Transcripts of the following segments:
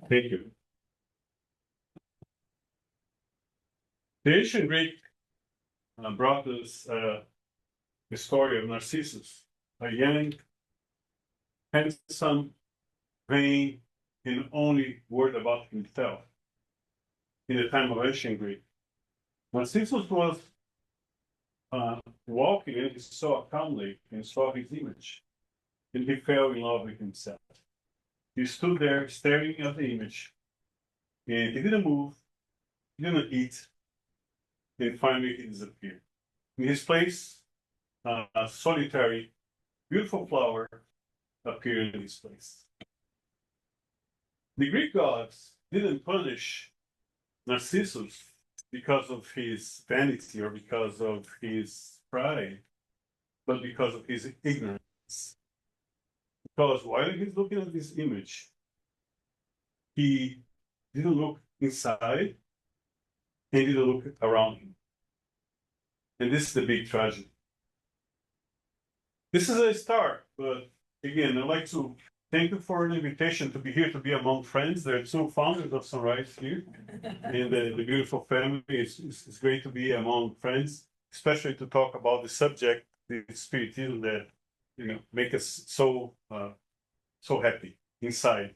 Thank you. The ancient Greek brought us the story of Narcissus, a young, handsome, vain, and only worried about himself in the time of ancient Greek. Narcissus was walking and he saw calmly and saw his image, and he fell in love with himself. He stood there staring at the image, and he didn't move, he didn't eat, and finally he disappeared. In his place, a solitary, beautiful flower appeared in his place. The Greek gods didn't punish Narcissus because of his vanity or because of his pride, but because of his ignorance. Because while he's looking at this image, he didn't look inside and didn't look around him. And this is the big tragedy. This is a start, but again, I'd like to thank you for the invitation to be here, to be among friends. There are two founders of Sunrise here, and the beautiful family. It's great to be among friends, especially to talk about the subject, the Spiritism that make us so happy inside.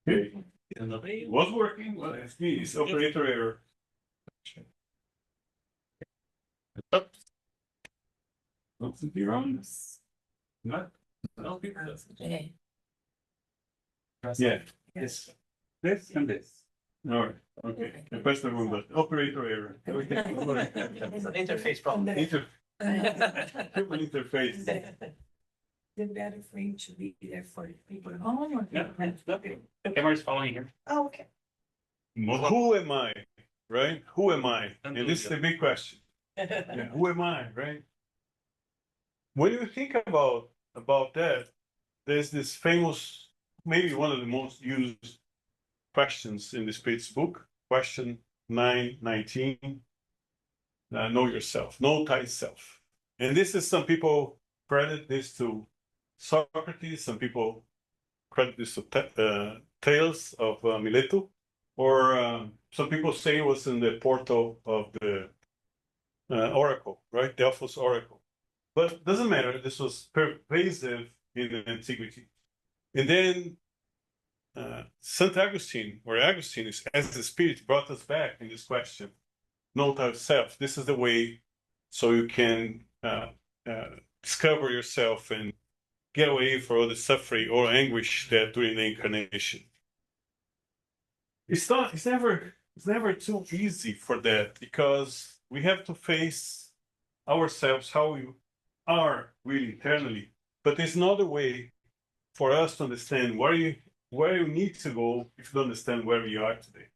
Okay. It was working. Well, it's me. It's operator error. Nothing be wrong. Not. Okay. Yeah. This and this. All right. Okay. I pressed the wrong button. Operator error. It's an interface problem. Human interface. The better for you to be there for people at home or? Yeah, the camera's following here. Oh, okay. Who am I? Right? Who am I? And this is the big question. Yeah, who am I? Right? When you think about that, there's this famous, maybe one of the most used questions in the Spirit's book, question 919. Know yourself, know thyself. And this is, some people credit this to Socrates, some people credit this to Tales of Mileto, or some people say it was in the portal of the oracle, right? Delphos oracle. But it doesn't matter, this was pervasive in antiquity. And then St. Augustine, or Augustine, as the Spirit, brought us back in this question. Know thyself. This is the way so you can discover yourself and get away from all the suffering or anguish that during the incarnation. It's never too easy for that, because we have to face ourselves, how we are really internally. But there's another way for us to understand where you need to go if you don't understand where you are today.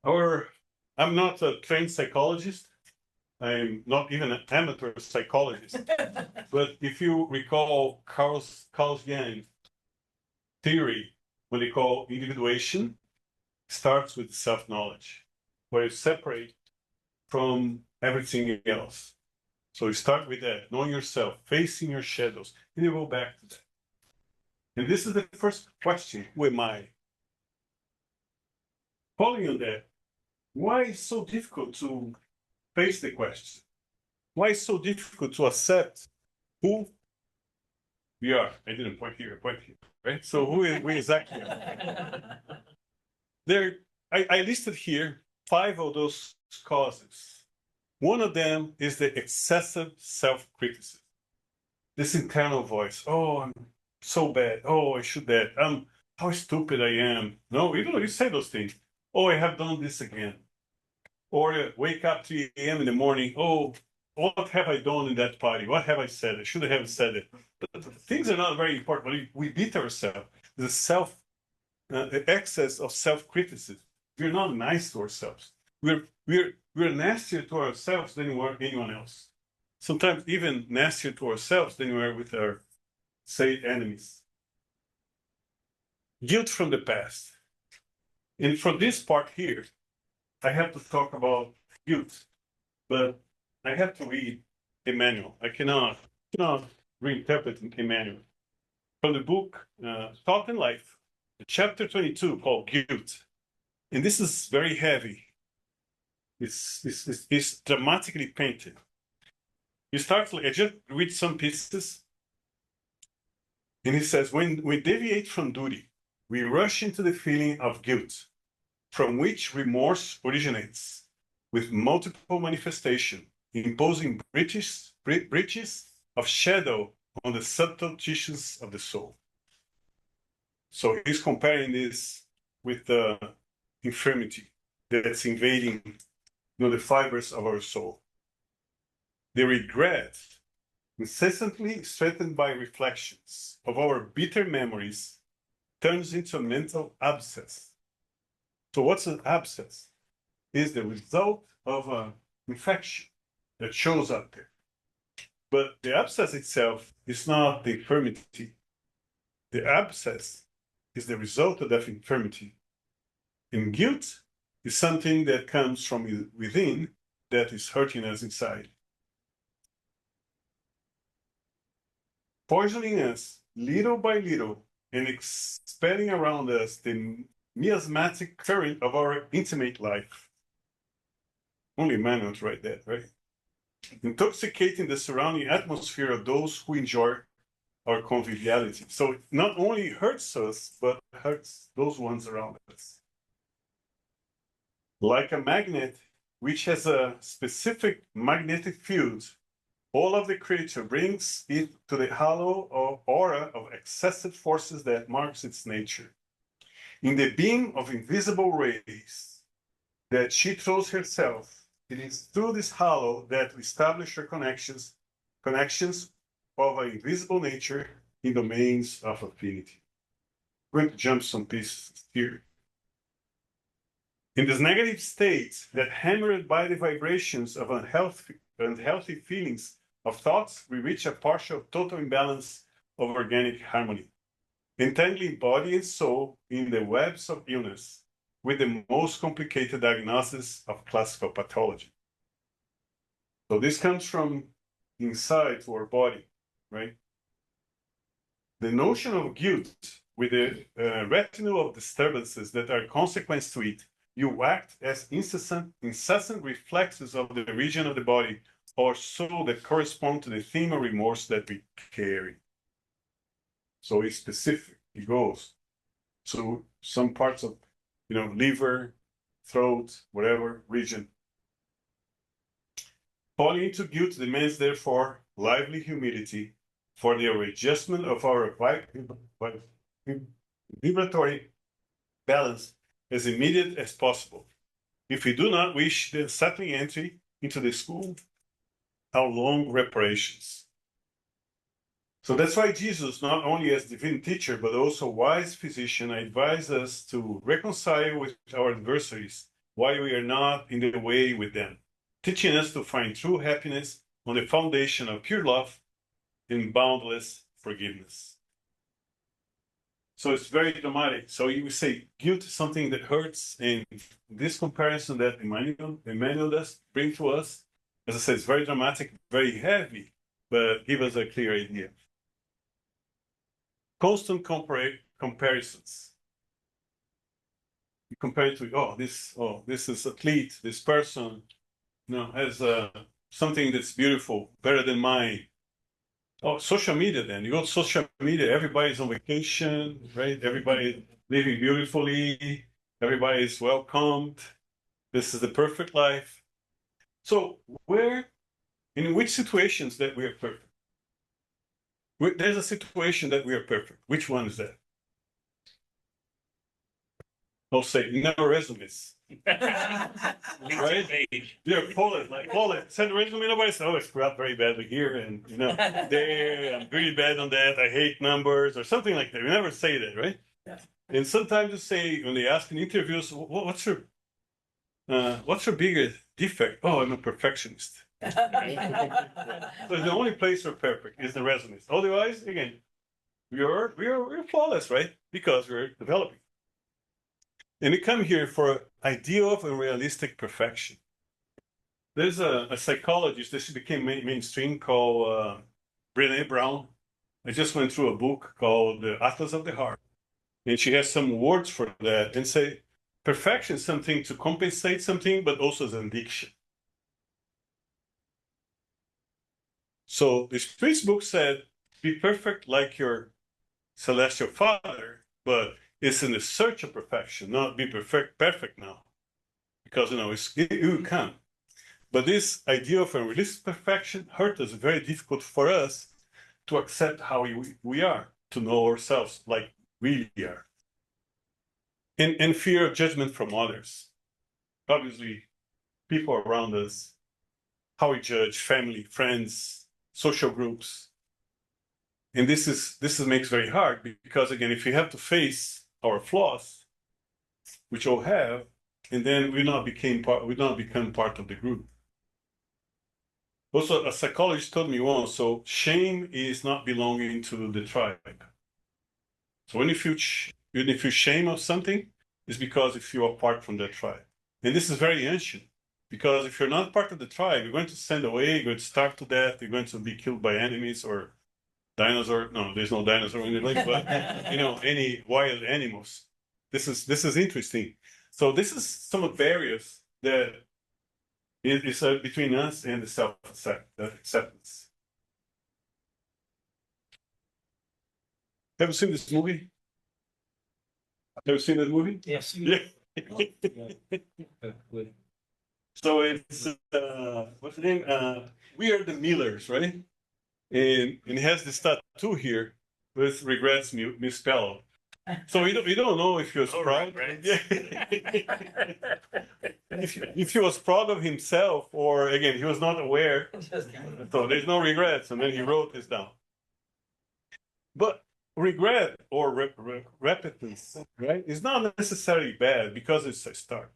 I'm not a trained psychologist. I'm not even an amateur psychologist. But if you recall Carl Jung's theory, when they call individuation, starts with self-knowledge, where you separate from everything else. So you start with that, knowing yourself, facing your shadows, and you go back to that. And this is the first question: who am I? Following on that, why is it so difficult to face the question? Why is it so difficult to accept who we are? I didn't point here, right? So who is we exactly are? I listed here 5 of those causes. One of them is the excessive self-criticism. This internal voice: oh, I'm so bad. Oh, I should that. How stupid I am. No, even though you say those things. Oh, I have done this again. Or wake up 3 a.m. in the morning. Oh, what have I done in that party? What have I said? I should have said it. But things are not very important. We beat ourselves. The excess of self-criticism. We're not nice to ourselves. We're nastier to ourselves than we are anyone else. Sometimes even nastier to ourselves than we are with our, say, enemies. Guilt from the past. And for this part here, I have to talk about guilt, but I have to read Emmanuel. I cannot reinterpret Emmanuel. From the book Thought and Life, chapter 22 called Guilt. And this is very heavy. It's dramatically painted. You start, I just read some pieces. And he says, when we deviate from duty, we rush into the feeling of guilt, from which remorse originates, with multiple manifestation, imposing breaches of shadow on the subtle tissues of the soul. So he's comparing this with the infirmity that's invading, the fibers of our soul. The regret, incessantly strengthened by reflections of our bitter memories, turns into a mental abscess. So what's an abscess? Is the result of an infection that shows up there. But the abscess itself is not the infirmity. The abscess is the result of that infirmity. And guilt is something that comes from within that is hurting us inside. Poisoning us little by little and expelling around us the miasmatic current of our intimate life. Only man would write that, right? Intoxicating the surrounding atmosphere of those who enjoy our conviviality. So it not only hurts us, but hurts those ones around us. Like a magnet, which has a specific magnetic field, all of the creature brings it to the halo or aura of excessive forces that marks its nature. In the beam of invisible rays that she throws herself, it is through this halo that we establish her connections of an invisible nature in domains of affinity. I'm going to jump some pieces here. In this negative state that hammered by the vibrations of unhealthy feelings of thoughts, we reach a partial total imbalance of organic harmony, entangling body and soul in the webs of illness, with the most complicated diagnosis of classical pathology. So this comes from inside to our body, right? The notion of guilt with the retinue of disturbances that are consequence to it, you act as incessant reflexes of the region of the body or soul that correspond to the theme of remorse that we carry. So it's specific, it goes. So some parts of, liver, throat, whatever region. Falling into guilt demands, therefore, lively humility for the readjustment of our vibratory balance as immediate as possible. If we do not wish the settling entry into the school, how long reparations? So that's why Jesus, not only as divine teacher, but also wise physician, advises us to reconcile with our adversaries while we are not in the way with them, teaching us to find true happiness on the foundation of pure love and boundless forgiveness. So it's very dramatic. So you say guilt is something that hurts, and this comparison that Emmanuel does bring to us, as I said, it's very dramatic, very heavy, but give us a clear idea. Constant comparisons. You compare it to, this is athlete, this person, has something that's beautiful, better than mine. Oh, social media then. You go to social media, everybody's on vacation, right? Everybody living beautifully, everybody is welcomed. This is the perfect life. So in which situations that we are perfect? There's a situation that we are perfect. Which one is that? I'll say, in our resumes. Right? They're Paulette. Send a resume, nobody says, I screwed up very badly here, and there, I'm really bad on that, I hate numbers, or something like that. We never say that, right? Yeah. And sometimes you say, when they ask in interviews, what's your biggest defect? Oh, I'm a perfectionist. So the only place we're perfect is the resumes. Otherwise, again, we're flawless, right? Because we're developing. And we come here for ideal of a realistic perfection. There's a psychologist that became mainstream called Brené Brown. I just went through a book called The Atlas of the Heart. And she has some words for that and say, perfection is something to compensate something, but also as an addiction. So the Spirit's book said, be perfect like your celestial father, but it's in the search of perfection, not be perfect now. Because, it will come. But this idea of unrealistic perfection hurt us, very difficult for us to accept how we are, to know ourselves like we are. And fear of judgment from others. Obviously, people around us, how we judge family, friends, social groups. And this makes very hard because, again, if we have to face our flaws, which all have, and then we not become part of the group. Also, a psychologist told me once, so shame is not belonging to the tribe. So when you feel shame of something, it's because you feel apart from that tribe. And this is very ancient, because if you're not part of the tribe, you're going to send away, you're going to starve to death, you're going to be killed by enemies or dinosaur. No, there's no dinosaur in the lake, but any wild animals. This is interesting. So this is some barriers that is between us and the self-acceptance. Have you seen this movie? Have you seen that movie? Yes. Yeah. So it's what's the name? We Are the Millers, right? And he has this tattoo here with regrets misspelled. So you don't know if he was proud. Yeah. if he was proud of himself, or again, he was not aware. So there's no regrets, and then he wrote this down. But regret or repentance, right, is not necessarily bad because it's a start.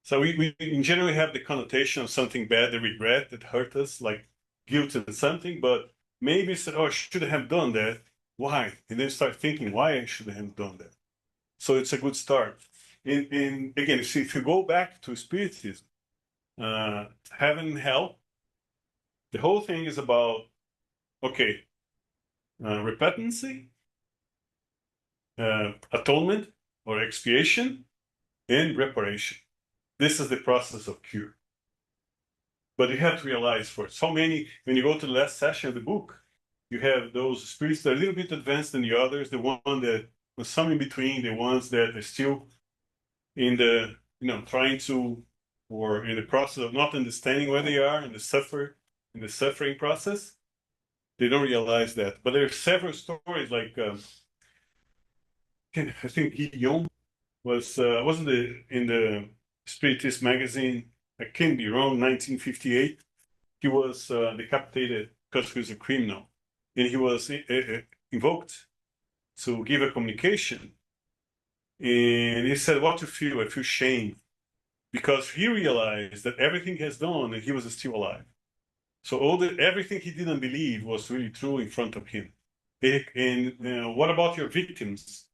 So we in general have the connotation of something bad, the regret that hurt us, like guilt and something, but maybe said, oh, I should have done that. Why? And then start thinking why I should have done that. So it's a good start. In again, if you go back to Spiritism, heaven and hell, the whole thing is about, okay, repentancy, atonement or expiation, and reparation. This is the process of cure. But you have to realize first, how many, when you go to the last session of the book, you have those spirits that are a little bit advanced than the others, the one that was some in between, the ones that are still in the, trying to, or in the process of not understanding where they are in the suffering process. They don't realize that. But there are several stories like, I think Guillaume wasn't in the Spiritist magazine, I can't be wrong, 1958. He was decapitated because he was a criminal. And he was invoked to give a communication. And he said, what you feel? I feel shame. Because he realized that everything he has done and he was still alive. So everything he didn't believe was really true in front of him. And what about your victims?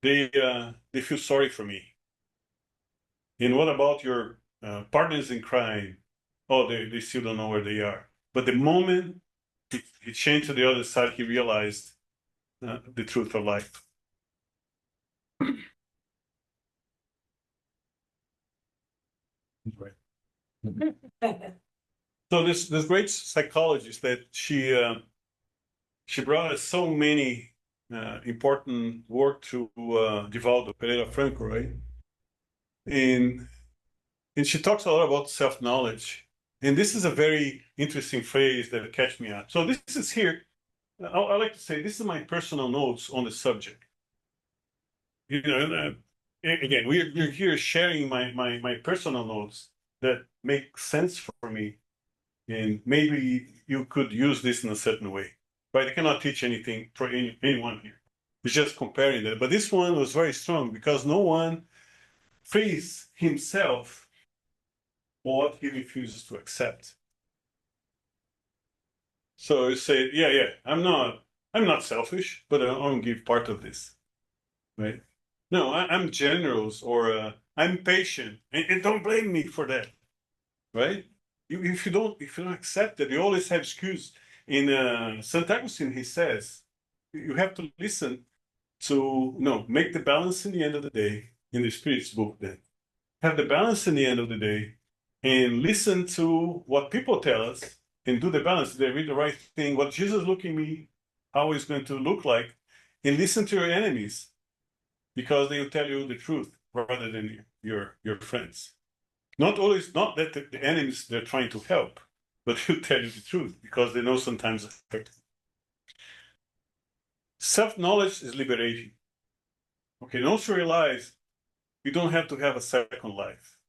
They feel sorry for me. And what about your partners in crime? Oh, they still don't know where they are. But the moment he changed to the other side, he realized the truth of life. Right. So this great psychologist that she brought us so many important work to Divaldo Pereira Franco, right? And she talks a lot about self-knowledge. And this is a very interesting phrase that catch me up. So this is here. I like to say this is my personal notes on the subject. Again, we're here sharing my personal notes that make sense for me, and maybe you could use this in a certain way. Right? I cannot teach anything for anyone here. It's just comparing that. But this one was very strong because no one frees himself for what he refuses to accept. So you say, yeah, I'm not selfish, but I won't give part of this, right? No, I'm generous, or I'm patient, and don't blame me for that, right? If you don't accept that, you always have excuse. In St. Augustine, he says, you have to listen to make the balance in the end of the day in the Spirit's book. Then have the balance in the end of the day, and listen to what people tell us, and do the balance. They read the right thing. What Jesus look at me, how it's going to look like, and listen to your enemies, because they will tell you the truth rather than your friends. Not always, not that the enemies they're trying to help, but they'll tell you the truth because they know sometimes it's hurt. Self-knowledge is liberating. Okay, also realize you don't have to have a second life.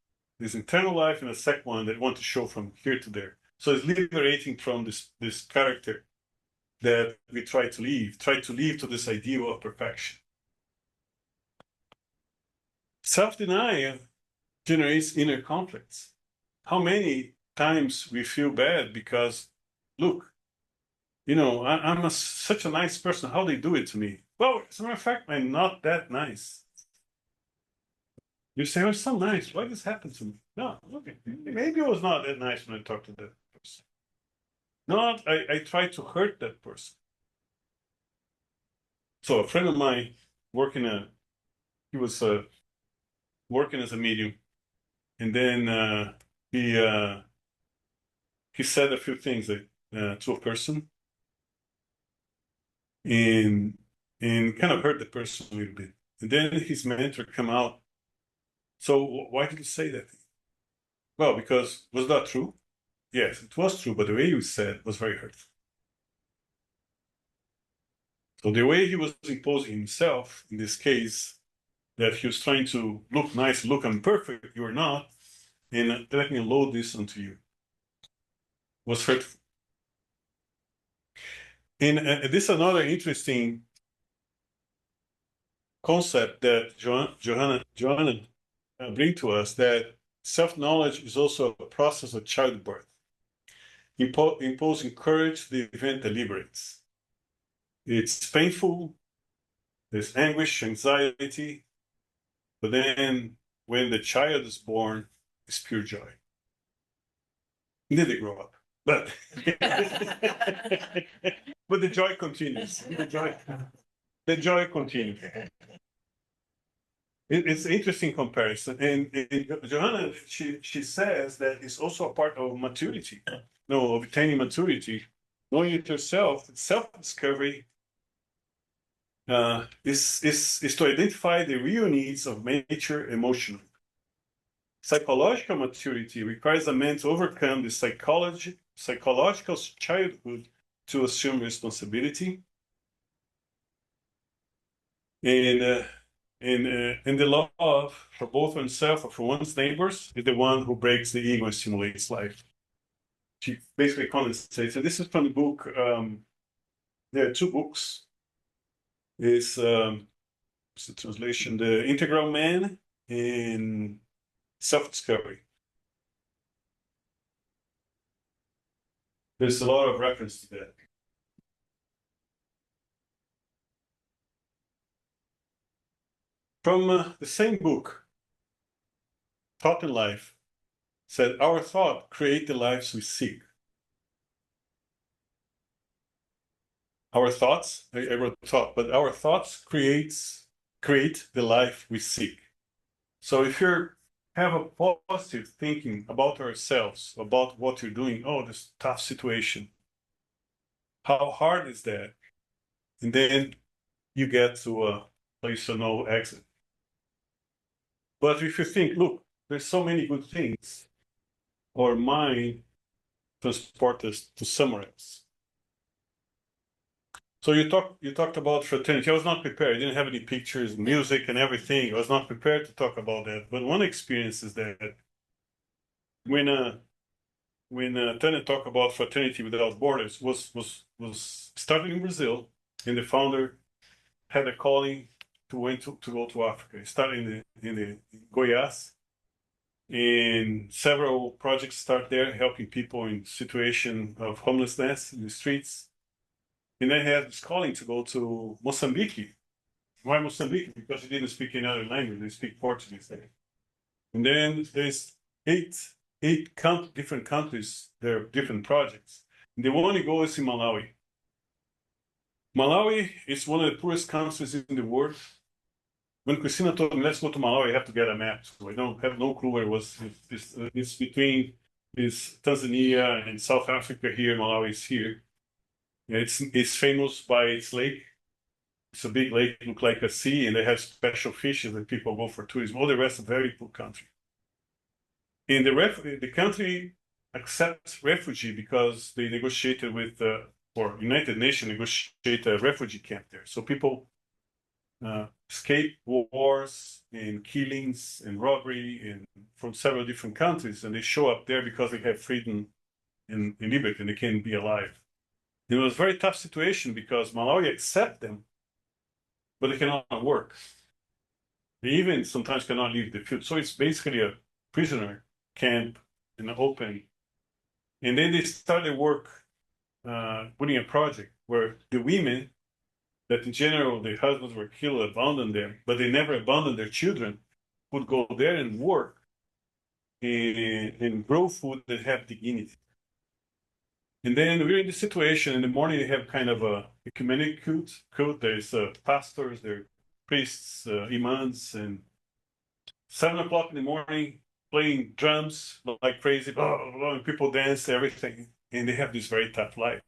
There's internal life and a second one that you want to show from here to there. So it's liberating from this character that we try to live to this ideal of perfection. Self-denial generates inner conflicts. How many times we feel bad because, look, I'm such a nice person. How they do it to me? Well, as a matter of fact, I'm not that nice. You say, oh, it's so nice. Why this happened to me? No, look, maybe I was not that nice when I talked to that person. Not, I tried to hurt that person. So a friend of mine he was working as a medium, and then he said a few things to a person, and kind of hurt the person a little bit. And then his mentor come out. So why did you say that? Well, because was that true? Yes, it was true, but the way you said was very hurtful. So the way he was imposing himself, in this case, that he was trying to look nice, look I'm perfect, you're not, and let me load this onto you, was hurtful. And this is another interesting concept that Johanna bring to us, that self-knowledge is also a process of childbirth. Imposing courage, the event deliberates. It's painful, there's anguish, anxiety, but then when the child is born, it's pure joy. And then they grow up. But but the joy continues. The joy continues. It's an interesting comparison. And Johanna, she says that it's also a part of maturity, of attaining maturity, knowing it yourself, self-discovery is to identify the real needs of nature emotionally. Psychological maturity requires a man to overcome the psychological childhood to assume responsibility. And the love for both oneself and for one's neighbors is the one who breaks the ego and stimulates life. She basically condensates, and this is from the book. There are two books. It's the translation, The Integral Man and Self-Discovery. There's a lot of reference to that. From the same book, Thought and Life, said, our thought create the lives we seek. Our thoughts, I wrote thought, but our thoughts create the life we seek. So if you have a positive thinking about ourselves, about what you're doing, oh, this tough situation, how hard is that? And then you get to a place of no exit. But if you think, look, there's so many good things, our mind transport us to somewhere else. So you talked about fraternity. I was not prepared. I didn't have any pictures, music, and everything. I was not prepared to talk about that. But one experience is that when Tanya talked about fraternity without borders, was started in Brazil, and the founder had a calling to go to Africa. He started in the Goiás, and several projects start there, helping people in situation of homelessness in the streets. And then he had this calling to go to Mozambique Why Mozambique? Because they didn't speak any other language. They speak Portuguese there. And then there's different countries. There are different projects. And the one you go is in Malawi. Malawi is one of the poorest countries in the world. When Christina told me, let's go to Malawi, I have to get a map. So I don't have no clue where it was. It's between Tanzania and South Africa here. Malawi is here. Yeah, it's famous by its lake. It's a big lake, look like a sea, and they have special fishes that people go for tourism. All the rest, a very poor country. And the country accepts refugee because they negotiated with, or United Nations negotiate a refugee camp there. So people escape wars and killings and robbery and from several different countries, and they show up there because they have freedom and liberty, and they can be alive. It was a very tough situation because Malawi accept them, but they cannot work. They even sometimes cannot leave the field. So it's basically a prisoner camp in the open. And then they started work putting a project where the women that in general their husbands were killed, abandoned them, but they never abandoned their children, would go there and work and grow food that have dignity. And then we're in the situation in the morning, they have kind of a ecumenic cult. There's pastors, there are priests, imams, and 7 o'clock in the morning, playing drums like crazy, blah, blah, blah, and people dance, everything. And they have this very tough life.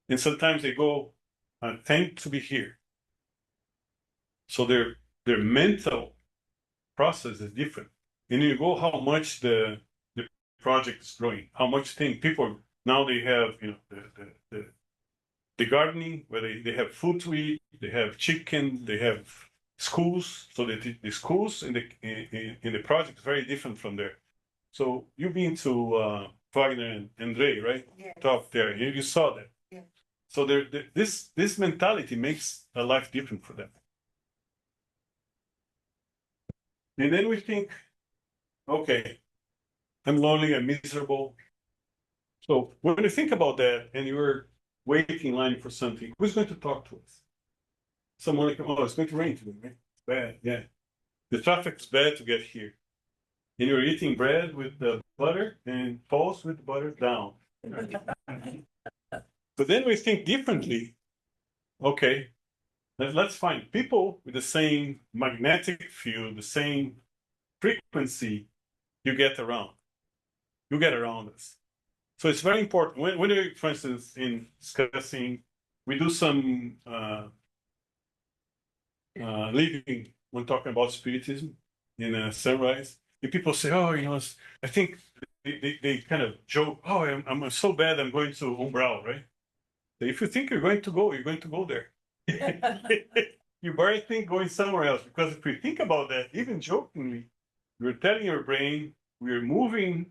And sometimes they go, thank to be here. So their mental process is different. And you go how much the project is growing, how much thing people now they have, the gardening where they have food to eat, they have chicken, they have schools. So the schools in the project is very different from there. So you've been to Wagner and Andre, right? Yeah. Talk there. You saw that. Yeah. So this mentality makes a life different for them. And then we think, okay, I'm lonely, I'm miserable. So when you think about that and you're waiting in line for something, who's going to talk to us? Someone like, oh, it's going to rain today, right? It's bad, yeah. The traffic's bad to get here. And you're eating bread with the butter and falls with the butter down. But then we think differently. Okay, let's find people with the same magnetic field, the same frequency you get around. You get around us. So it's very important. When you, for instance, in discussing, we do some living when talking about Spiritism in Sunrise. And people say, oh, I think they kind of joke, oh, I'm so bad, I'm going to Umbral, right? So if you think you're going to go, you're going to go there. You better think going somewhere else, because if we think about that, even jokingly, you're telling your brain, we're moving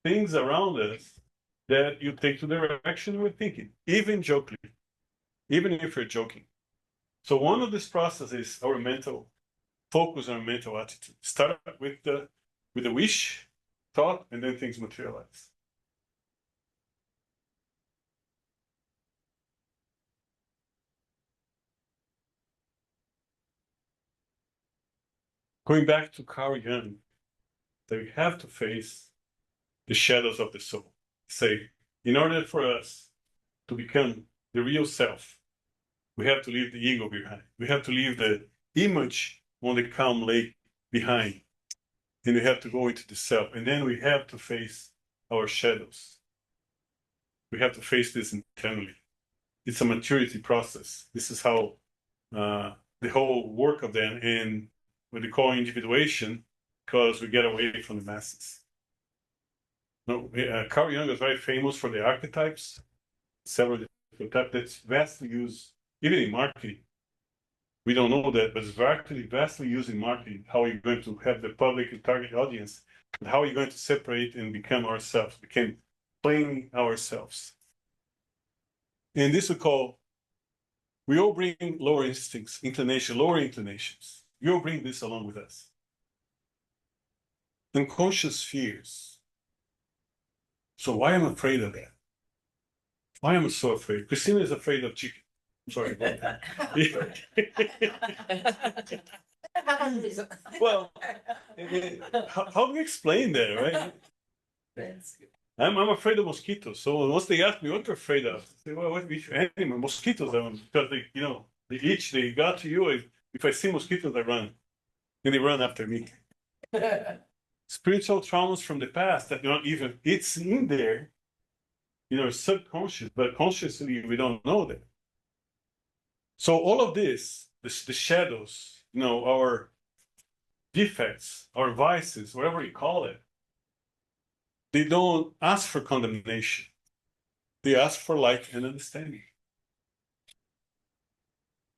things around us that you take to the direction we're thinking, even jokingly, even if you're joking. So one of these processes is our mental focus, our mental attitude. Start with the wish, thought, and then things materialize. Going back to Carl Jung, that we have to face the shadows of the soul. Say, in order for us to become the real self, we have to leave the ego behind. We have to leave the image on the calm lake behind. And we have to go into the self. And then we have to face our shadows. We have to face this internally. It's a maturity process. This is how the whole work of them, and what they call individuation, because we get away from the masses. No, Carl Jung is very famous for the archetypes, several different types that's vastly used, even in marketing. We don't know that, but it's vastly used in marketing. How are you going to have the public and target audience? And how are you going to separate and become ourselves, become plainly ourselves? And this we call, we all bring lower instincts, lower inclinations. We all bring this along with us. Unconscious fears. So why am I afraid of that? Why am I so afraid? Christina is afraid of chicken. Sorry about that. Well, how do you explain that, right? I'm afraid of mosquitoes. So once they ask me what you're afraid of, I say, well, which animal? Mosquitoes. Because they, they itch, they got to you. If I see mosquitoes, I run. And they run after me. Spiritual traumas from the past that not even, it's in there, subconscious, but consciously we don't know that. So all of this, the shadows, our defects, our vices, whatever you call it, they don't ask for condemnation. They ask for light and understanding.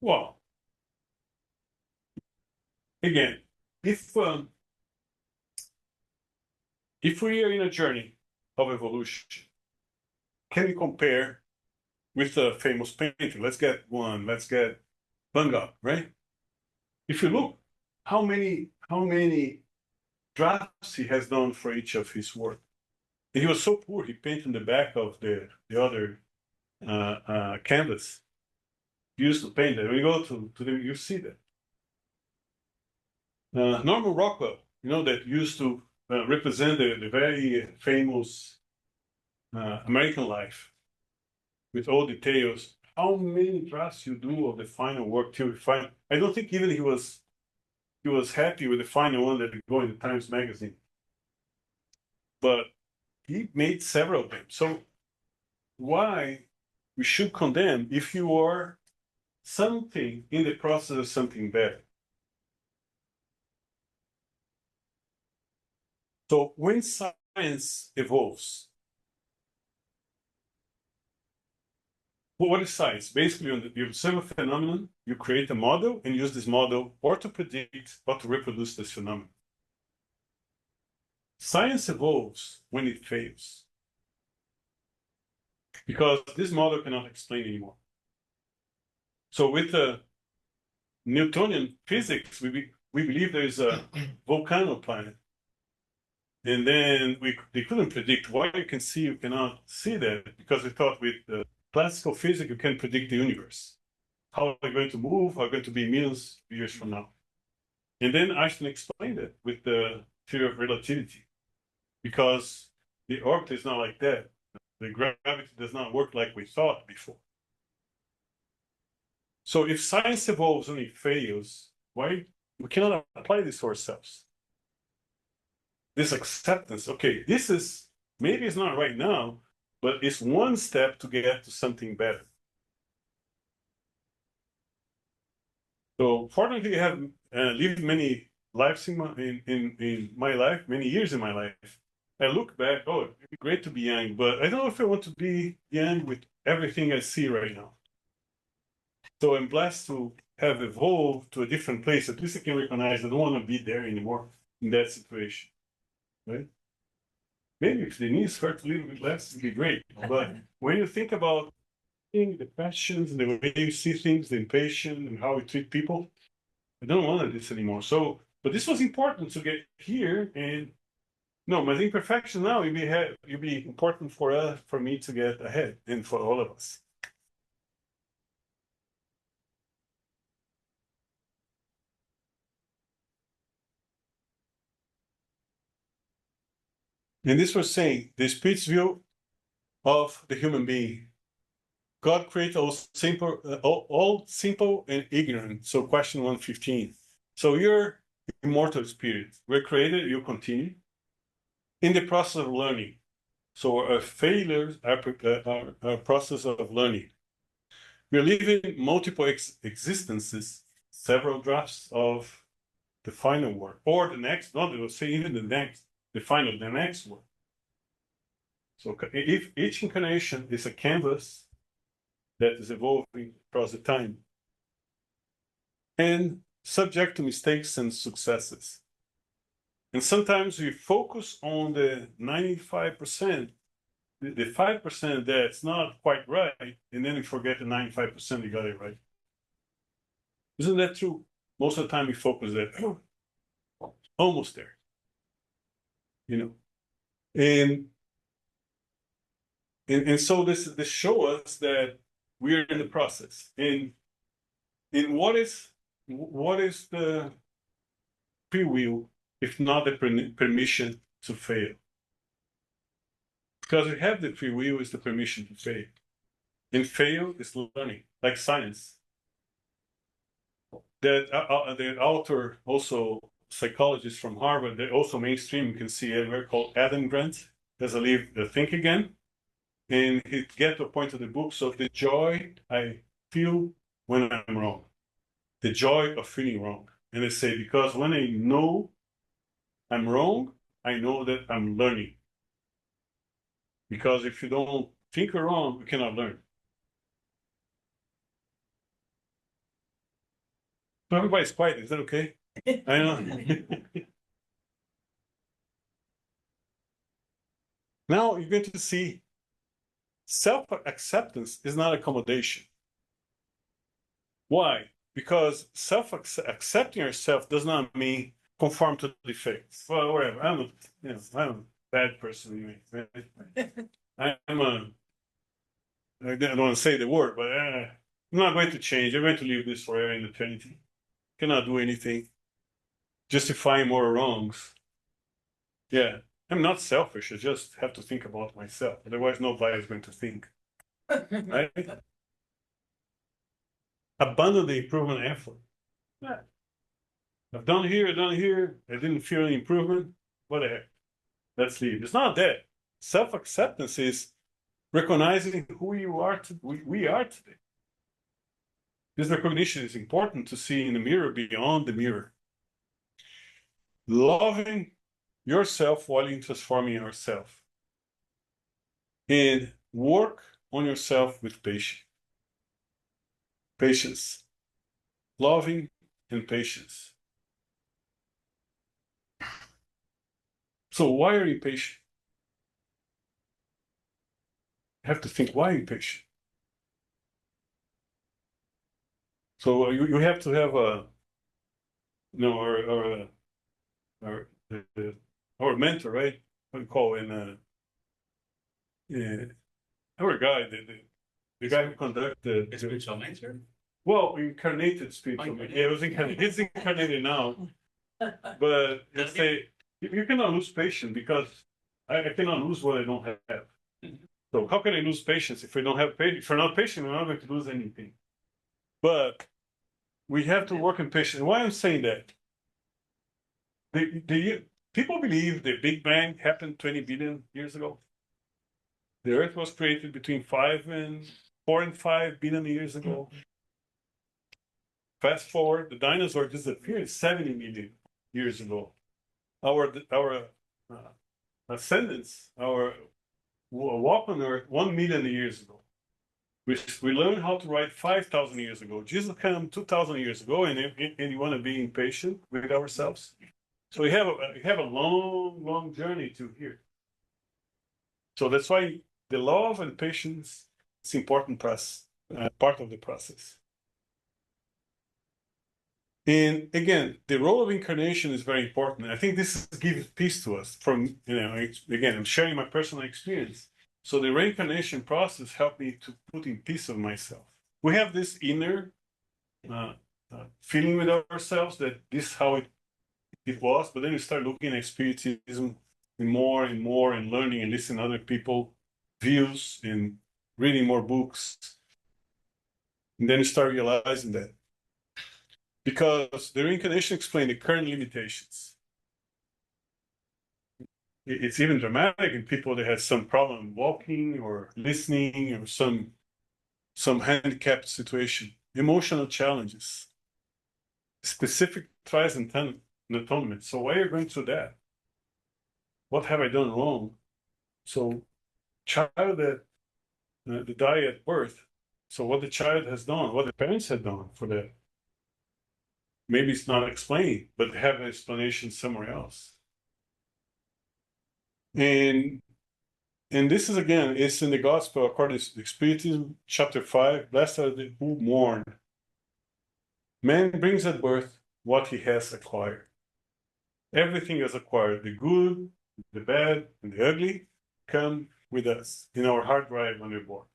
Well, again, if we are in a journey of evolution, can we compare with a famous painter? Let's get Van Gogh, right? If you look, how many drafts he has done for each of his work. And he was so poor, he painted in the back of the other canvas. He used to paint that. When you go to them, you see that. Norman Rockwell, that used to represent the very famous American life with all details. How many drafts you do of the final work till you find? I don't think even he was happy with the final one that go in the Times Magazine. But he made several of them. So why we should condemn if you are something in the process of something better? So when science evolves, what is science? Basically, you observe a phenomenon, you create a model, and use this model or to predict or to reproduce this phenomenon. Science evolves when it fails, because this model cannot explain anymore. So with the Newtonian physics, we believe there is a volcano planet. And then they couldn't predict why you can see, you cannot see that, because we thought with classical physics, you can predict the universe. How are we going to move? How are going to be millions of years from now? And then Einstein explained it with the theory of relativity, because the orbit is not like that. The gravity does not work like we thought before. So if science evolves and it fails, why we cannot apply this to ourselves? This acceptance, okay, this is, maybe it's not right now, but it's one step to get to something better. So fortunately, I have lived many lives in my life, many years in my life. I look back, oh, it'd be great to be young, but I don't know if I want to be young with everything I see right now. So I'm blessed to have evolved to a different place. At least I can recognize I don't want to be there anymore in that situation, right? Maybe if the needs hurt a little bit less, it'd be great. But when you think about the passions and the way you see things, the impatience and how we treat people, I don't want this anymore. So, but this was important to get here. And no, my imperfection now will be important for me to get ahead and for all of us. And this was saying the spirit's view of the human being. God created all simple and ignorant. So question 115. So you're immortal spirit. We're created, you continue. In the process of learning. So our failures are a process of learning. We're living multiple existences, several drafts of the final work, or the next, not to say even the next, the next work. So if each incarnation is a canvas that is evolving across the time and subject to mistakes and successes. And sometimes we focus on the 95%, the 5% that's not quite right, and then we forget the 95% we got it right. Isn't that true? Most of the time we focus there, almost there, And so this shows us that we're in the process. And what is the free will if not the permission to fail? Because we have the free will is the permission to fail. And fail is learning, like science. That the author, also psychologist from Harvard, they also mainstream, you can see everywhere, called Adam Grant. There's a live Think Again. And he get to a point of the book, so the joy I feel when I'm wrong. The joy of feeling wrong. And they say, because when I know I'm wrong, I know that I'm learning. Because if you don't think you're wrong, you cannot learn. So everybody's quiet. Is that okay? I know. Now you're going to see self-acceptance is not accommodation. Why? Because self-accepting yourself does not mean conform to the faith. Well, whatever. I'm a bad person anyway. I don't want to say the word, but I'm not going to change. I'm going to leave this forever in eternity. Cannot do anything. Justifying more wrongs. Yeah, I'm not selfish. I just have to think about myself. Otherwise, nobody is going to think. Right? Abandon the improvement effort. Yeah. I've done here. I didn't feel any improvement. What the heck? Let's leave. It's not that. Self-acceptance is recognizing who you are. We are today. This recognition is important to see in the mirror beyond the mirror. Loving yourself while you're transforming yourself. And work on yourself with patience. Patience. Loving and patience. So why are you patient? You have to think, why are you patient? So you have to have a, our mentor, right? What do you call in our guy, the guy who conducted The spiritual mentor? well, incarnated spiritual. Yeah, it was incarnated. It's incarnated now, but let's say you cannot lose patience because I cannot lose what I don't have. So how can I lose patience if we don't have patience? If we're not patient, we're not going to lose anything. But we have to work in patience. Why I'm saying that? People believe the Big Bang happened 20 billion years ago. The Earth was created between 4 and 5 billion years ago. Fast forward, the dinosaur disappeared 70 million years ago. Our ascendants, our walk on Earth 1 million years ago. We learned how to write 5,000 years ago. Jesus came 2,000 years ago, and you want to be impatient with ourselves. So we have a long journey to here. So that's why the love and patience is important part of the process. And again, the role of incarnation is very important. I think this gives peace to us from, again, I'm sharing my personal experience. So the reincarnation process helped me to put in peace of myself. We have this inner feeling with ourselves that this is how it was, but then you start looking at Spiritism more and learning and listening to other people views and reading more books. And then you start realizing that. Because the reincarnation explained the current limitations. It's even dramatic in people that have some problem walking or listening or some handicapped situation, emotional challenges, specific trials and atonement. So why are you going through that? What have I done wrong? So child that die at birth. So what the child has done, what the parents had done for that. Maybe it's not explained, but have an explanation somewhere else. And this is again, it's in the gospel according to Spiritism, chapter 5, blessed are the who mourn. Man brings at birth what he has acquired. Everything is acquired, the good, the bad, and the ugly come with us in our hard drive when we're born.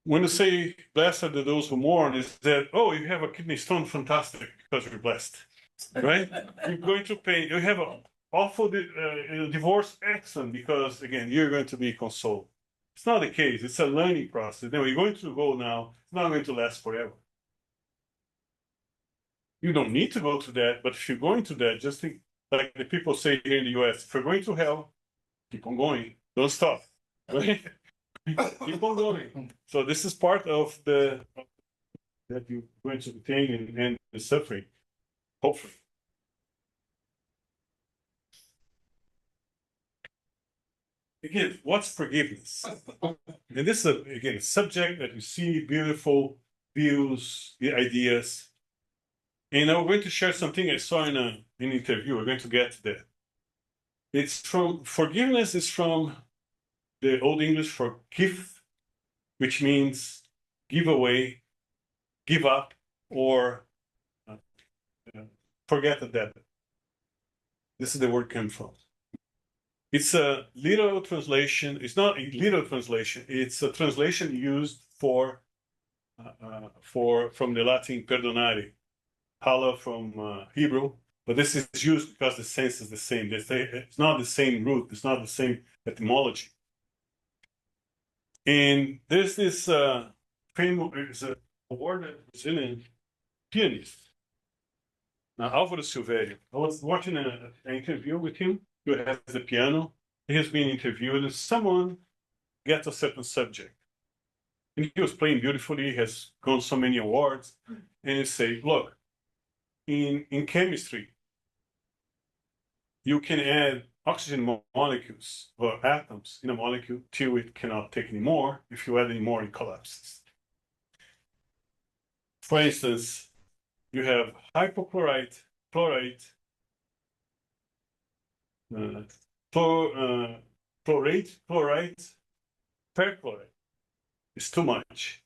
when you say blessed are those who mourn, is that, oh, you have a kidney stone, fantastic, because you're blessed, right? You're going through pain. You have an awful divorce, excellent, because again, you're going to be consoled. It's not the case. It's a learning process. Now you're going to go now. It's not going to last forever. You don't need to go to that, but if you're going to that, just think like the people say here in the US, if you're going to hell, keep on going. Don't stop. Right? Keep on going. So this is part of the that you're going to obtain and the suffering, hopefully. Again, what's forgiveness? And this is again a subject that you see beautiful views, ideas. And I'm going to share something I saw in an interview. We're going to get to that. It's from forgiveness is from the Old English for give, which means give away, give up, or forget the debt. This is the word came from. It's a literal translation. It's not a literal translation. It's a translation used for from the Latin perdonare, hala from Hebrew. But this is used because the sense is the same. It's not the same root. It's not the same etymology. And there's this famous award that Brazilian pianist, Álvaro Silvério. I was watching an interview with him. He has the piano. He has been interviewed, and someone gets a certain subject. And he was playing beautifully. He has won so many awards. And he say, look, in chemistry, you can add oxygen molecules or atoms in a molecule till it cannot take anymore. If you add any more, it collapses. For instance, you have hypochlorite, chlorite, chlorate, perchlorate. It's too much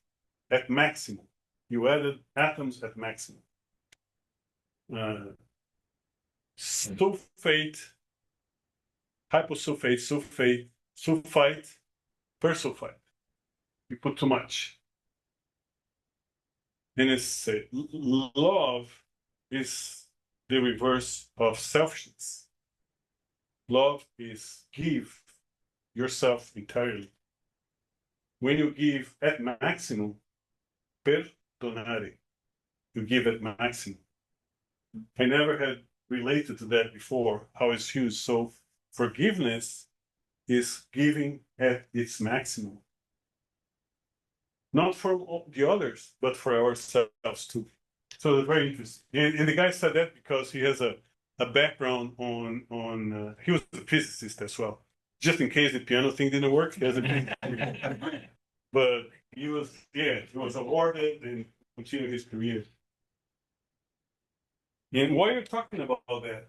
at maximum. You added atoms at maximum. Sulfate, hyposulfate, sulfate, sulfite, persulfite. You put too much. And it's love is the reverse of selfishness. Love is give yourself entirely. When you give at maximum, perdonare, you give at maximum. I never had related to that before, how it's used. So forgiveness is giving at its maximum. Not for the others, but for ourselves too. So it's very interesting. And the guy said that because he has a background on he was a physicist as well. Just in case the piano thing didn't work, he has a but he was awarded and continued his career. And why are you talking about that?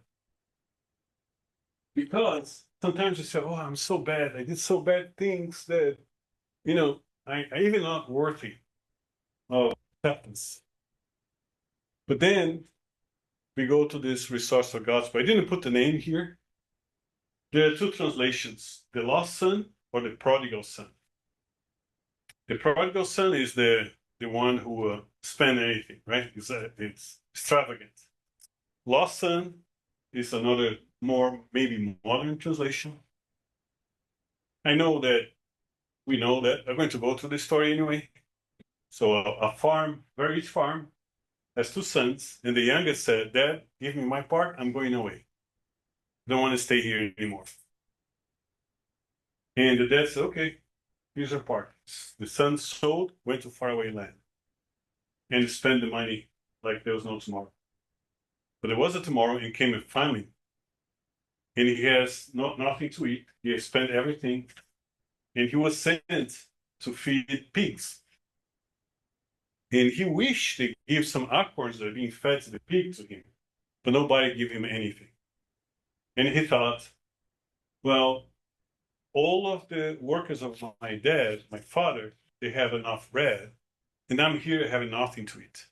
Because sometimes you say, oh, I'm so bad. I did so bad things that, I even not worthy of acceptance. But then we go to this resource of gospel. I didn't put the name here. There are two translations, the lost son or the prodigal son. The prodigal son is the one who spent anything, right? It's extravagant. Lost son is another more maybe modern translation. I know that we know that. I'm going to go through this story anyway. So a farm, very rich farm, has two sons, and the youngest said, Dad, give me my part, I'm going away. I don't want to stay here anymore. And the dad said, okay, here's your part. The son sold, went to faraway land, and spent the money like there was no tomorrow. But there was a tomorrow, and came a famine. And he has nothing to eat. He has spent everything. And he was sent to feed pigs. And he wished they give some acorns that are being fed to the pig to him, but nobody gave him anything. And he thought, well, all of the workers of my dad, my father, they have enough bread, and I'm here having nothing to eat.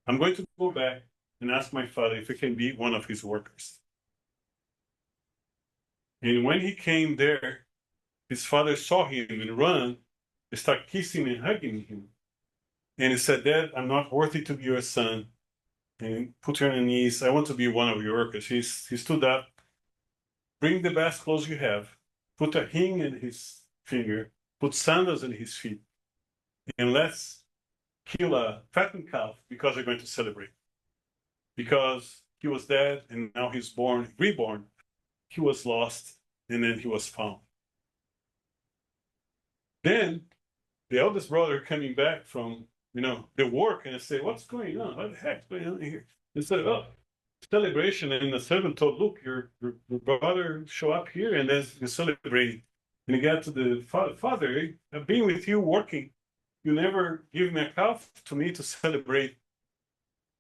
I'm going to go back and ask my father if I can be one of his workers. And when he came there, his father saw him and ran start kissing and hugging him. And he said, Dad, I'm not worthy to be your son. And put her on her knees. I want to be one of your workers. He stood up, bring the best clothes you have, put a ring in his finger, put sandals in his feet, and let's kill a fattened calf because we're going to celebrate. Because he was dead and now he's born, reborn. He was lost and then he was found. Then the eldest brother coming back from the work and I say, what's going on? What the heck's going on here? He said, oh, celebration. And the servant told, look, your brother show up here and then we celebrating. And he got to the father, I've been with you working. You never give me a calf to me to celebrate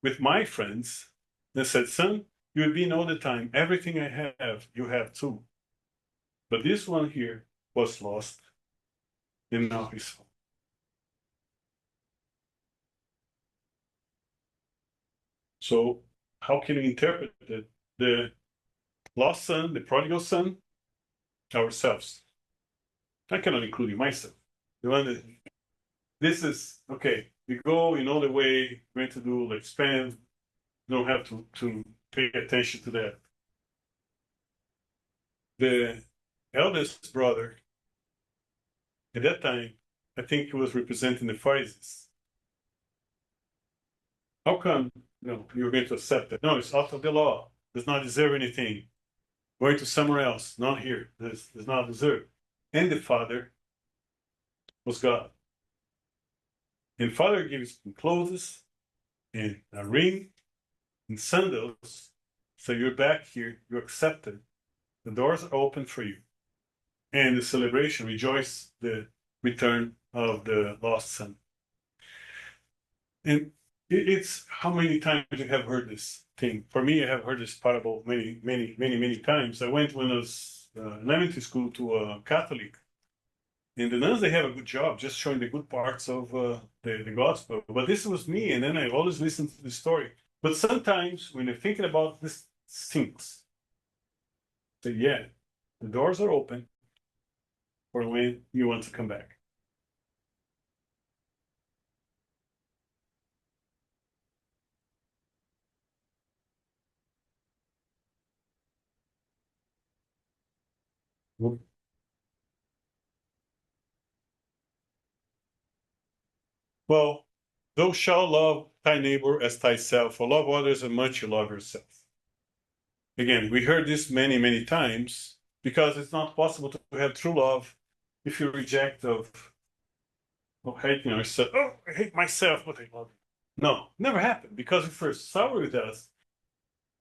with my friends. And I said, son, you've been all the time. Everything I have, you have too. But this one here was lost. And now he's found. So how can we interpret it? The lost son, the prodigal son, ourselves. I cannot include myself. The one that this is okay. We go in all the way, going to do like spend. Don't have to pay attention to that. The eldest brother, at that time, I think he was representing the Pharisees. How come you're going to accept that? No, it's out of the law. Does not deserve anything. Going to somewhere else, not here. Does not deserve. And the father was God. And father gives him clothes and a ring and sandals. So you're back here, you're accepted. The doors are open for you. And the celebration, rejoice the return of the lost son. And it's how many times you have heard this thing. For me, I have heard this parable many times. I went when I was in elementary school to a Catholic. And the nuns, they have a good job just showing the good parts of the gospel. But this was me, and then I always listen to the story. But sometimes when you're thinking about these things, say, yeah, the doors are open for when you want to come back. Well, thou shalt love thy neighbor as thyself, or love others as much you love yourself. Again, we heard this many times because it's not possible to have true love if you reject of hating yourself. Oh, I hate myself, but I love you. No, never happened because if you're sour with us,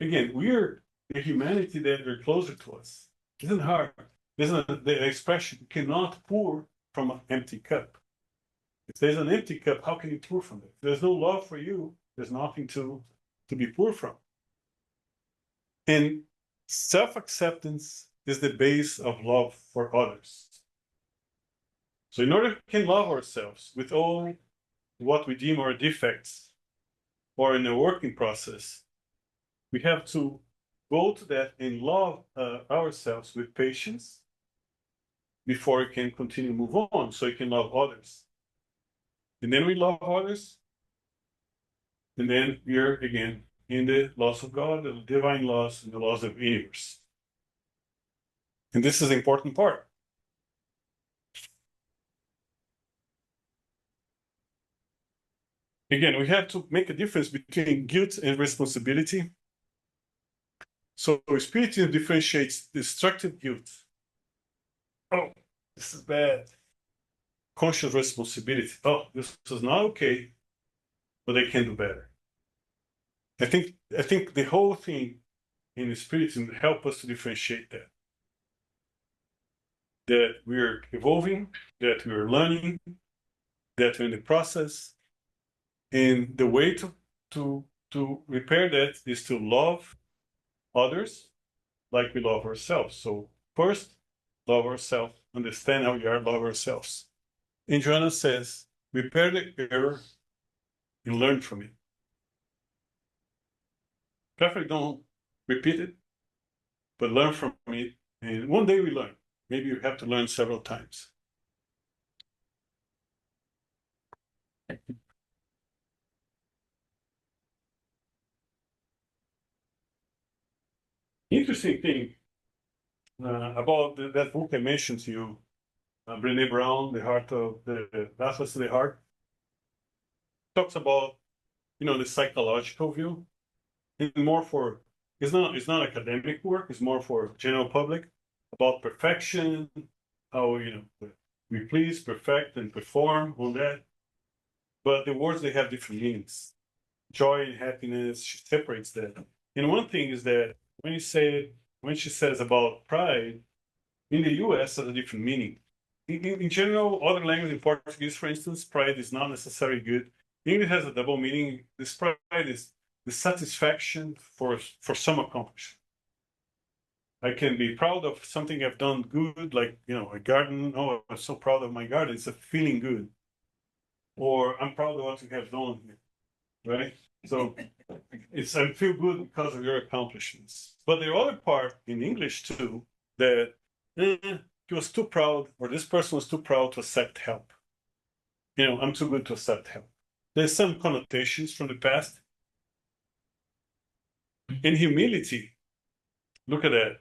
again, we're the humanity that we're closer to us. Isn't hard. Isn't the expression cannot pour from an empty cup. If there's an empty cup, how can you pour from it? If there's no love for you, there's nothing to be poured from. And self-acceptance is the base of love for others. So in order we can love ourselves with all what we deem our defects or in the working process, we have to go to that and love ourselves with patience before we can continue to move on, so we can love others. And then we love others, and then we're again in the laws of God, the divine laws, and the laws of the universe. And this is an important part. Again, we have to make a difference between guilt and responsibility. So Spiritism differentiates destructive guilt. Oh, this is bad. Conscious responsibility. Oh, this is not okay, but I can do better. I think the whole thing in the Spiritism help us to differentiate that. That we're evolving, that we're learning, that we're in the process. And the way to repair that is to love others like we love ourselves. So first, love ourselves, understand how we are, love ourselves. And Joanna says, repair the error and learn from it. Perfect, don't repeat it, but learn from it. And one day we learn. Maybe you have to learn several times. Interesting thing about that book I mentioned to you, Brené Brown, The Heart of the Atlas of the Heart, talks about the psychological view, and more for it's not academic work. It's more for general public about perfection, how we please, perfect, and perform on that. But the words they have different meanings. Joy and happiness, she separates that. And one thing is that when she says about pride, in the US has a different meaning. In general, other languages, in Portuguese, for instance, pride is not necessarily good. English has a double meaning. This pride is the satisfaction for some accomplishment. I can be proud of something I've done good, like a garden. Oh, I'm so proud of my garden. It's a feeling good. Or I'm proud of what you have done, right? So I feel good because of your accomplishments. But the other part in English too, that he was too proud, or this person was too proud to accept help. I'm too good to accept help. There's some connotations from the past. In humility, look at that.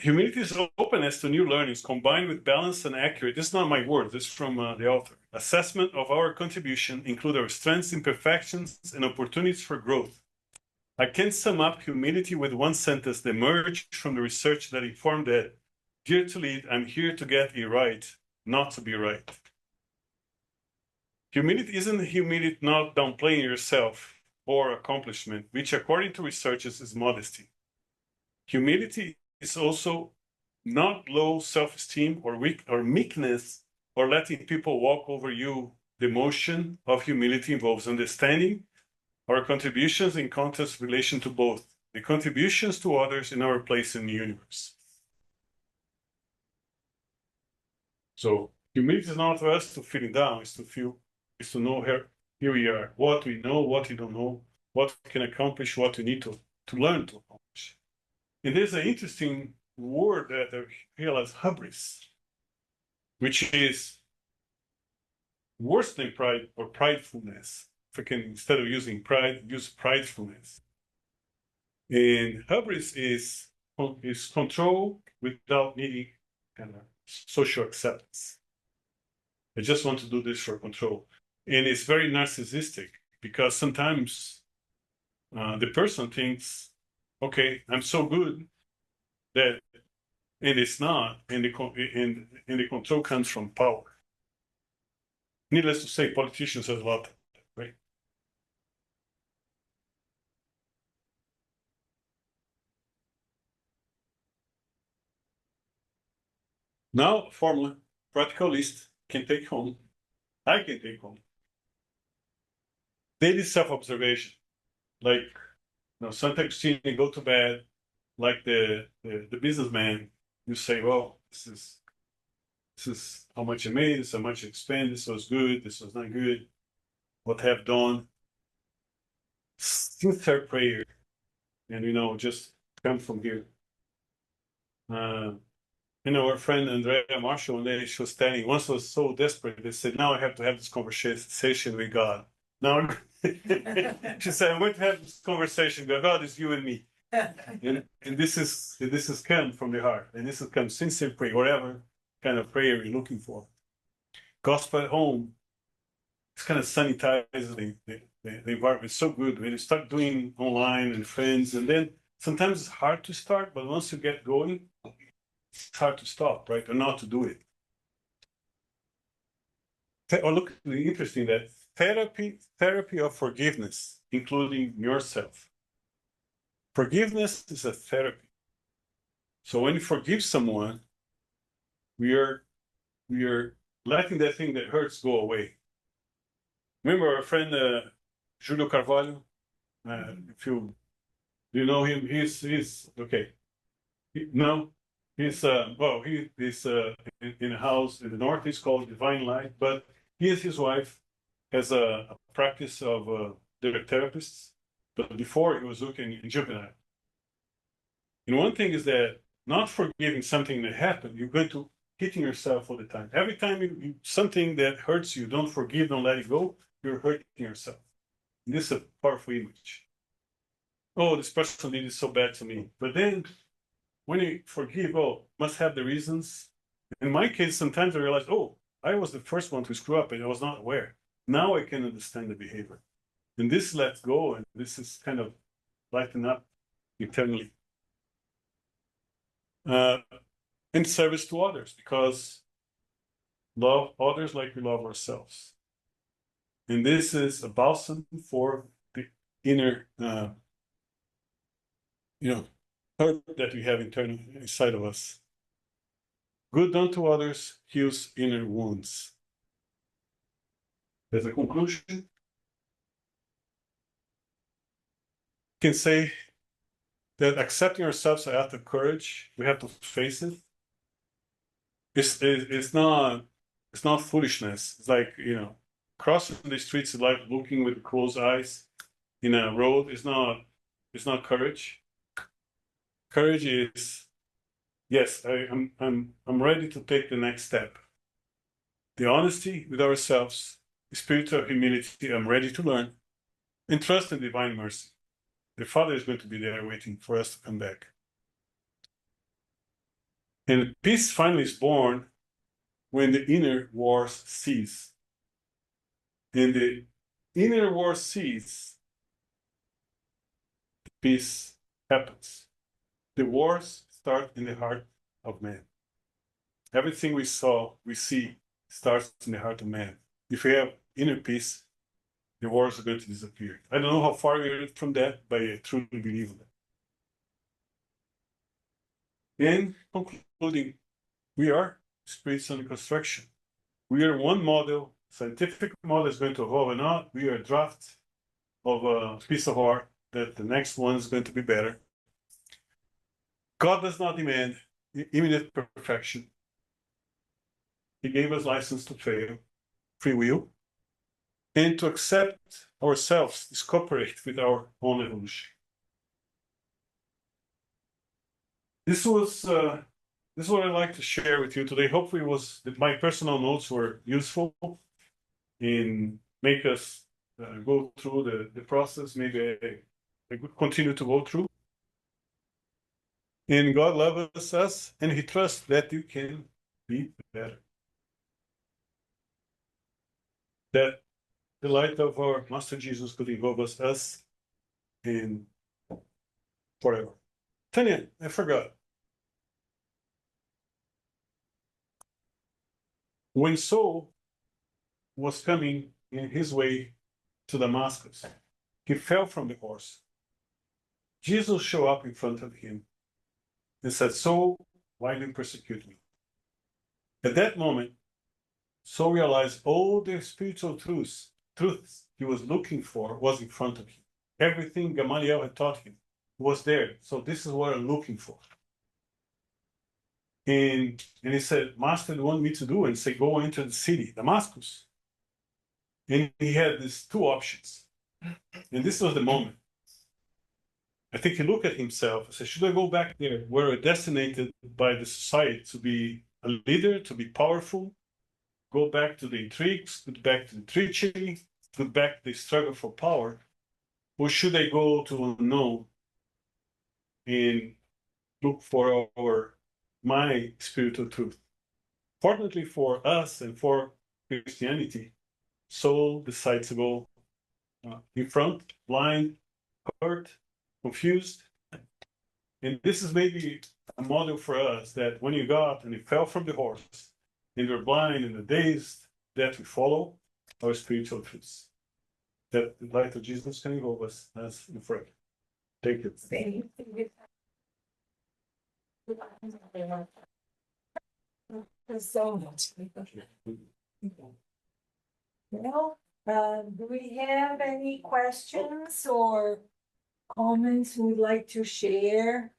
Humility is openness to new learnings combined with balance and accurate. This is not my word, this is from the author. Assessment of our contribution include our strengths, imperfections, and opportunities for growth. I can sum up humility with one sentence that emerged from the research that informed that, dear to lead, I'm here to get it right, not to be right. Humility isn't humility not downplaying yourself or accomplishment, which according to researchers is modesty. Humility is also not low self-esteem or meekness or letting people walk over you. The motion of humility involves understanding our contributions in context relation to both the contributions to others and our place in the universe. So humility is not for us to feeling down, it's to know here we are, what we know, what we don't know, what we can accomplish, what we need to learn to accomplish. And there's an interesting word that I realize, hubris, which is worse than pride or pridefulness. If I can, instead of using pride, use pridefulness. And hubris is control without needing kind of social acceptance. I just want to do this for control. And it's very narcissistic because sometimes the person thinks, okay, I'm so good that, and it's not, and the control comes from power. Needless to say, politicians have a lot, right? Now, formula, practical list, can take home. I can take home. Daily self-observation, like Santa Agustina, go to bed, like the businessman. You say, well, this is how much I made, this is how much I spent, this was good, this was not good, what have done. Sincere prayer, and just come from here. Our friend Andrea Marshall, one day she was telling, once was so desperate, they said, now I have to have this conversation with God. Now, she said, I'm going to have this conversation with God, is you and me. And this is come from the heart, and this is come sincere prayer, whatever kind of prayer you're looking for. Gospel at home, it's kind of sanitizes the environment. It's so good when you start doing online and friends, and then sometimes it's hard to start, but once you get going, it's hard to stop, right? Or not to do it. Look, interesting that therapy of forgiveness, including yourself. Forgiveness is a therapy. So when you forgive someone, we are letting that thing that hurts go away. Remember our friend Julio Carvalho? If you know him, he's okay. No, he's he's in a house in the Northeast called Divine Light, but he and his wife has a practice of they're therapists, but before he was working in juvenile. And one thing is that not forgiving something that happened, you're going to hitting yourself all the time. Every time you something that hurts you, don't forgive, don't let it go, you're hurting yourself. And this is a powerful image. Oh, this person did it so bad to me. But then when you forgive, oh, must have the reasons. In my case, sometimes I realize, oh, I was the first one to screw up and I was not aware. Now I can understand the behavior. And this lets go, and this is kind of lighten up eternally. In service to others, because love others like we love ourselves. And this is a balsam for the inner, hurt that we have internal inside of us. Good done to others heals inner wounds. As a conclusion, you can say that accepting ourselves is an act of courage. We have to face it. It's not foolishness. It's like, crossing the streets is like looking with closed eyes in a road. It's not courage. Courage is, yes, I'm ready to take the next step. The honesty with ourselves, the spiritual humility, I'm ready to learn, and trust in divine mercy. The Father is going to be there waiting for us to come back. And peace finally is born when the inner wars cease. And the inner war cease, peace happens. The wars start in the heart of man. Everything we see, starts in the heart of man. If we have inner peace, the wars are going to disappear. I don't know how far we are from that, but I truly believe that. And concluding, we are spirits under construction. We are one model, scientific model is going to evolve or not. We are a draft of a piece of art that the next one is going to be better. God does not demand immediate perfection. He gave us license to fail, free will, and to accept ourselves is cooperate with our own evolution. This is what I'd like to share with you today. Hopefully my personal notes were useful in make us go through the process. Maybe I could continue to go through. And God loves us, and He trusts that you can be better. That the light of our Master Jesus could involve us in forever. Tanya, I forgot. When Saul was coming in his way to Damascus, he fell from the horse. Jesus showed up in front of him and said, Saul, why do you persecute me? At that moment, Saul realized all the spiritual truths he was looking for was in front of him. Everything Gamaliel had taught him was there. So this is what I'm looking for. And he said, Master, you want me to do? And say, go into the city, Damascus. And he had these two options. And this was the moment. I think he looked at himself and said, should I go back there where I'm destined by the society to be a leader, to be powerful, go back to the intrigues, go back to the treachery, go back to the struggle for power, or should I go to unknown and look for my spiritual truth? Fortunately for us and for Christianity, Saul decides to go in front, blind, hurt, confused. And this is maybe a model for us that when you got and you fell from the horse and you're blind and dazed, that we follow our spiritual truths. That the light of Jesus can involve us as in front. Thank you. Thank you so much. Well, do we have any questions or comments we'd like to share?